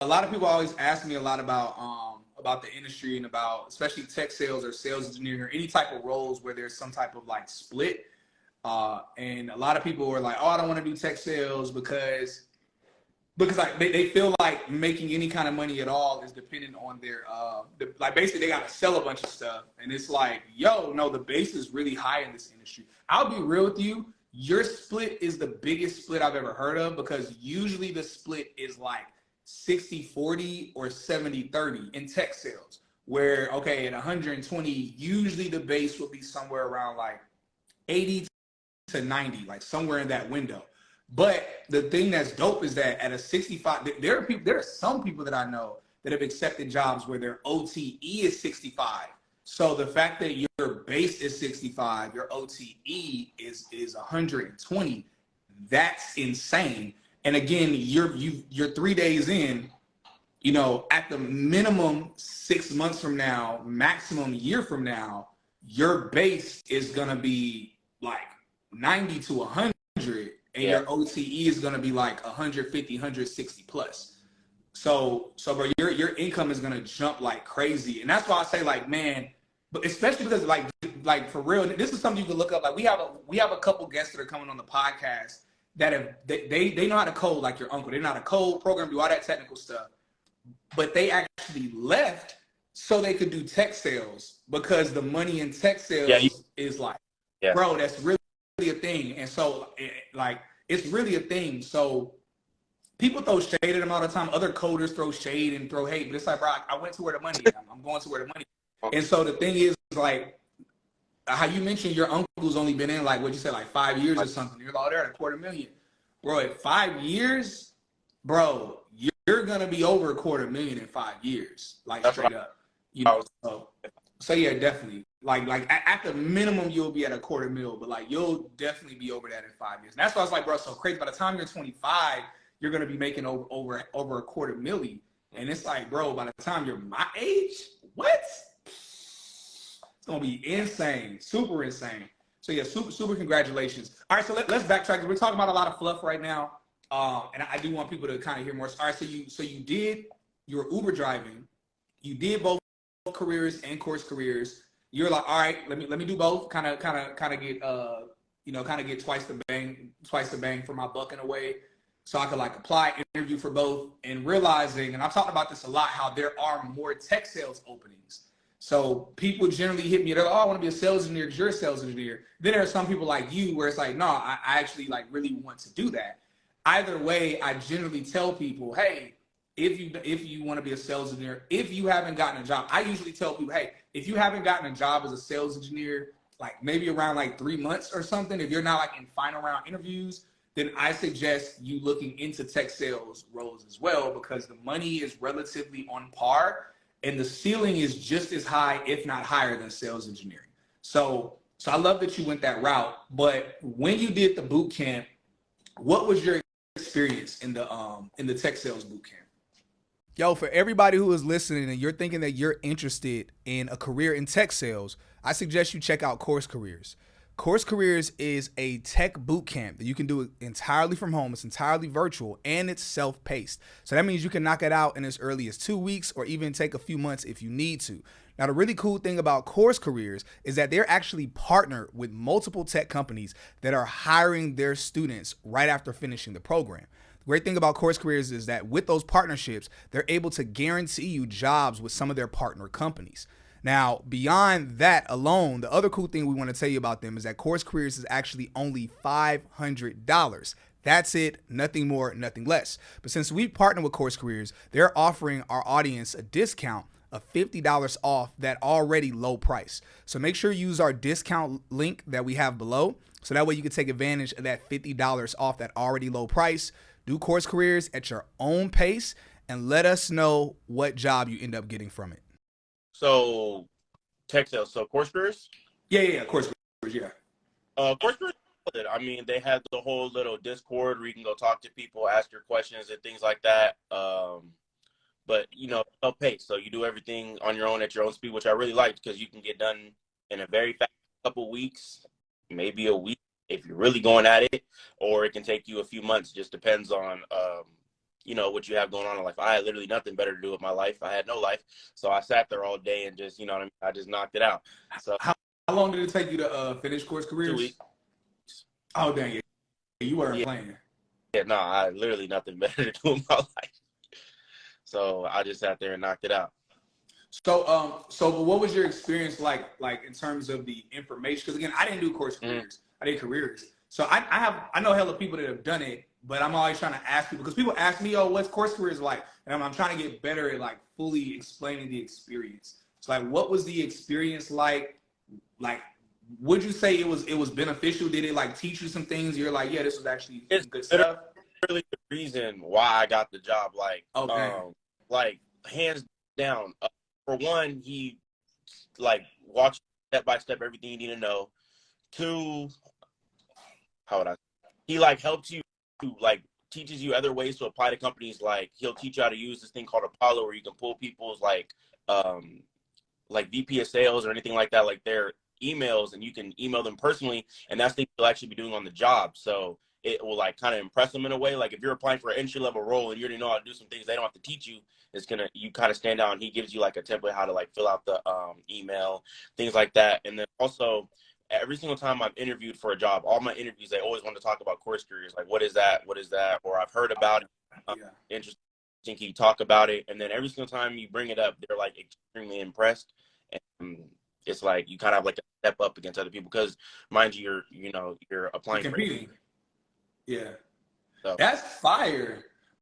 a lot of people always ask me a lot about the industry and about especially tech sales or sales engineering or any type of roles where there's some type of like split. And a lot of people are like, oh, I don't want to do tech sales because like they feel like making any kind of money at all is dependent on their like basically they got to sell a bunch of stuff, and it's like, yo, no, the base is really high in this industry. I'll be real with you, your split is the biggest split I've ever heard of, because usually the split is like 60-40 or 70-30 in tech sales, where okay, at 120 usually the base will be somewhere around like 80 to 90, like somewhere in that window. But the thing that's dope is that at a 65, there are some people that I know that have accepted jobs where their OTE is 65. So the fact that your base is 65, your OTE is 120, that's insane. And again, you're 3 days in, you know, at the minimum 6 months from now, maximum year from now, your base is gonna be like 90 to 100, and your OTE is gonna be like 150, 160 plus. So bro, your income is gonna jump like crazy. And that's why I say, like, man, but especially because like for real, this is something you can look up. Like we have a couple guests that are coming on the podcast that have they know how to code like your uncle. They know how to code, program, do all that technical stuff. But they actually left so they could do tech sales, because the money in tech sales is like, bro, that's really a thing. And so like it's really a thing. So people throw shade at them all the time. Other coders throw shade and throw hate, but it's like, bro, I went to where the money is. I'm going to where the money is. And so the thing is, like, how you mentioned your uncle's only been in like what you said, like 5 years or something. You're like, oh, they're at $250,000. Bro, at 5 years, bro, you're gonna be over $250,000 in 5 years. Like straight up. You know, so yeah, definitely. Like at the minimum you'll be at $250,000, but like you'll definitely be over that in 5 years. And that's why I was like, bro, so crazy. By the time you're 25, you're gonna be making over $250,000. And it's like, bro, by the time you're my age, what? It's gonna be insane, super insane. So yeah, super congratulations. All right, so let's backtrack. We're talking about a lot of fluff right now, and I do want people to kind of hear more. All right, so you were Uber driving, you did both Careerist and CourseCareers. You're like, all right, let me do both. Kind of get get twice the bang for my buck in a way, so I could like apply, interview for both, and realizing, and I've talked about this a lot, how there are more tech sales openings. So people generally hit me, they're like, oh, I want to be a sales engineer because you're a sales engineer. Then there are some people like you where it's like, no, I actually like really want to do that. Either way, I generally tell people, hey, if you want to be a sales engineer, if you haven't gotten a job, I usually tell people, hey, if you haven't gotten a job as a sales engineer, like maybe around like 3 months or something, if you're not like in final round interviews, then I suggest you looking into tech sales roles as well, because the money is relatively on par. And the ceiling is just as high, if not higher, than sales engineering. So I love that you went that route. But when you did the boot camp, what was your experience in the tech sales boot camp? Yo, for everybody who is listening and you're thinking that you're interested in a career in tech sales, I suggest you check out CourseCareers. CourseCareers is a tech boot camp that you can do entirely from home. It's entirely virtual and it's self-paced. So that means you can knock it out in as early as 2 weeks or even take a few months if you need to. Now, the really cool thing about CourseCareers is that they're actually partnered with multiple tech companies that are hiring their students right after finishing the program. The great thing about CourseCareers is that with those partnerships, they're able to guarantee you jobs with some of their partner companies. Now, beyond that alone, the other cool thing we want to tell you about them is that CourseCareers is actually only $500. That's it, nothing more, nothing less. But since we partner with CourseCareers, they're offering our audience a discount of $50 off that already low price. So make sure you use our discount link that we have below, so that way you can take advantage of that $50 off that already low price. Do CourseCareers at your own pace and let us know what job you end up getting from it. So, tech sales. So, CourseCareers? Yeah, CourseCareers, yeah. CourseCareers, I mean, they have the whole little Discord where you can go talk to people, ask your questions and things like that. But, you know, self-paced. So, you do everything on your own at your own speed, which I really liked, because you can get done in a very fast couple weeks, maybe a week if you're really going at it, or it can take you a few months. Just depends on you know, what you have going on in life. I had literally nothing better to do with my life. I had no life. So I sat there all day and just, you know what I mean? I just knocked it out. So How long did it take you to finish Course 2 Careers? weeks. Oh, dang it. You weren't Yeah. playing. Yeah, no, I literally nothing better to do in my life. So I just sat there and knocked it out. So what was your experience like in terms of the information? Because again, I didn't do Course Careers. I did Careers. So I know hella people that have done it, but I'm always trying to ask people because people ask me, "Oh, what's Course Careers like?" And I'm trying to get better at like fully explaining the experience. So like, what was the experience like? Like, would you say it was beneficial? Did it like teach you some things? You're like, yeah, this was actually It's good stuff. really the reason why I got the job. Okay. Like hands down. For one, he like walks step by step everything you need to know. Two, how would I? He like helps you, like teaches you other ways to apply to companies. Like he'll teach you how to use this thing called Apollo, where you can pull people's like VP of sales or anything like that, like their emails, and you can email them personally, and that's things you'll actually be doing on the job. So it will like kind of impress them in a way. Like if you're applying for an entry level role and you already know how to do some things they don't have to teach you, you kind of stand out, and he gives you like a template how to like fill out the email, things like that. And then also every single time I've interviewed for a job, all my interviews, they always want to talk about CourseCareers. Like, what is that? What is that? Or I've heard about it. Interesting. Can you talk about it? And then every single time you bring it up, they're like extremely impressed. And it's like you kind of have like a step up against other people because, mind you, you're applying You're competing. for. Yeah. So. That's fire.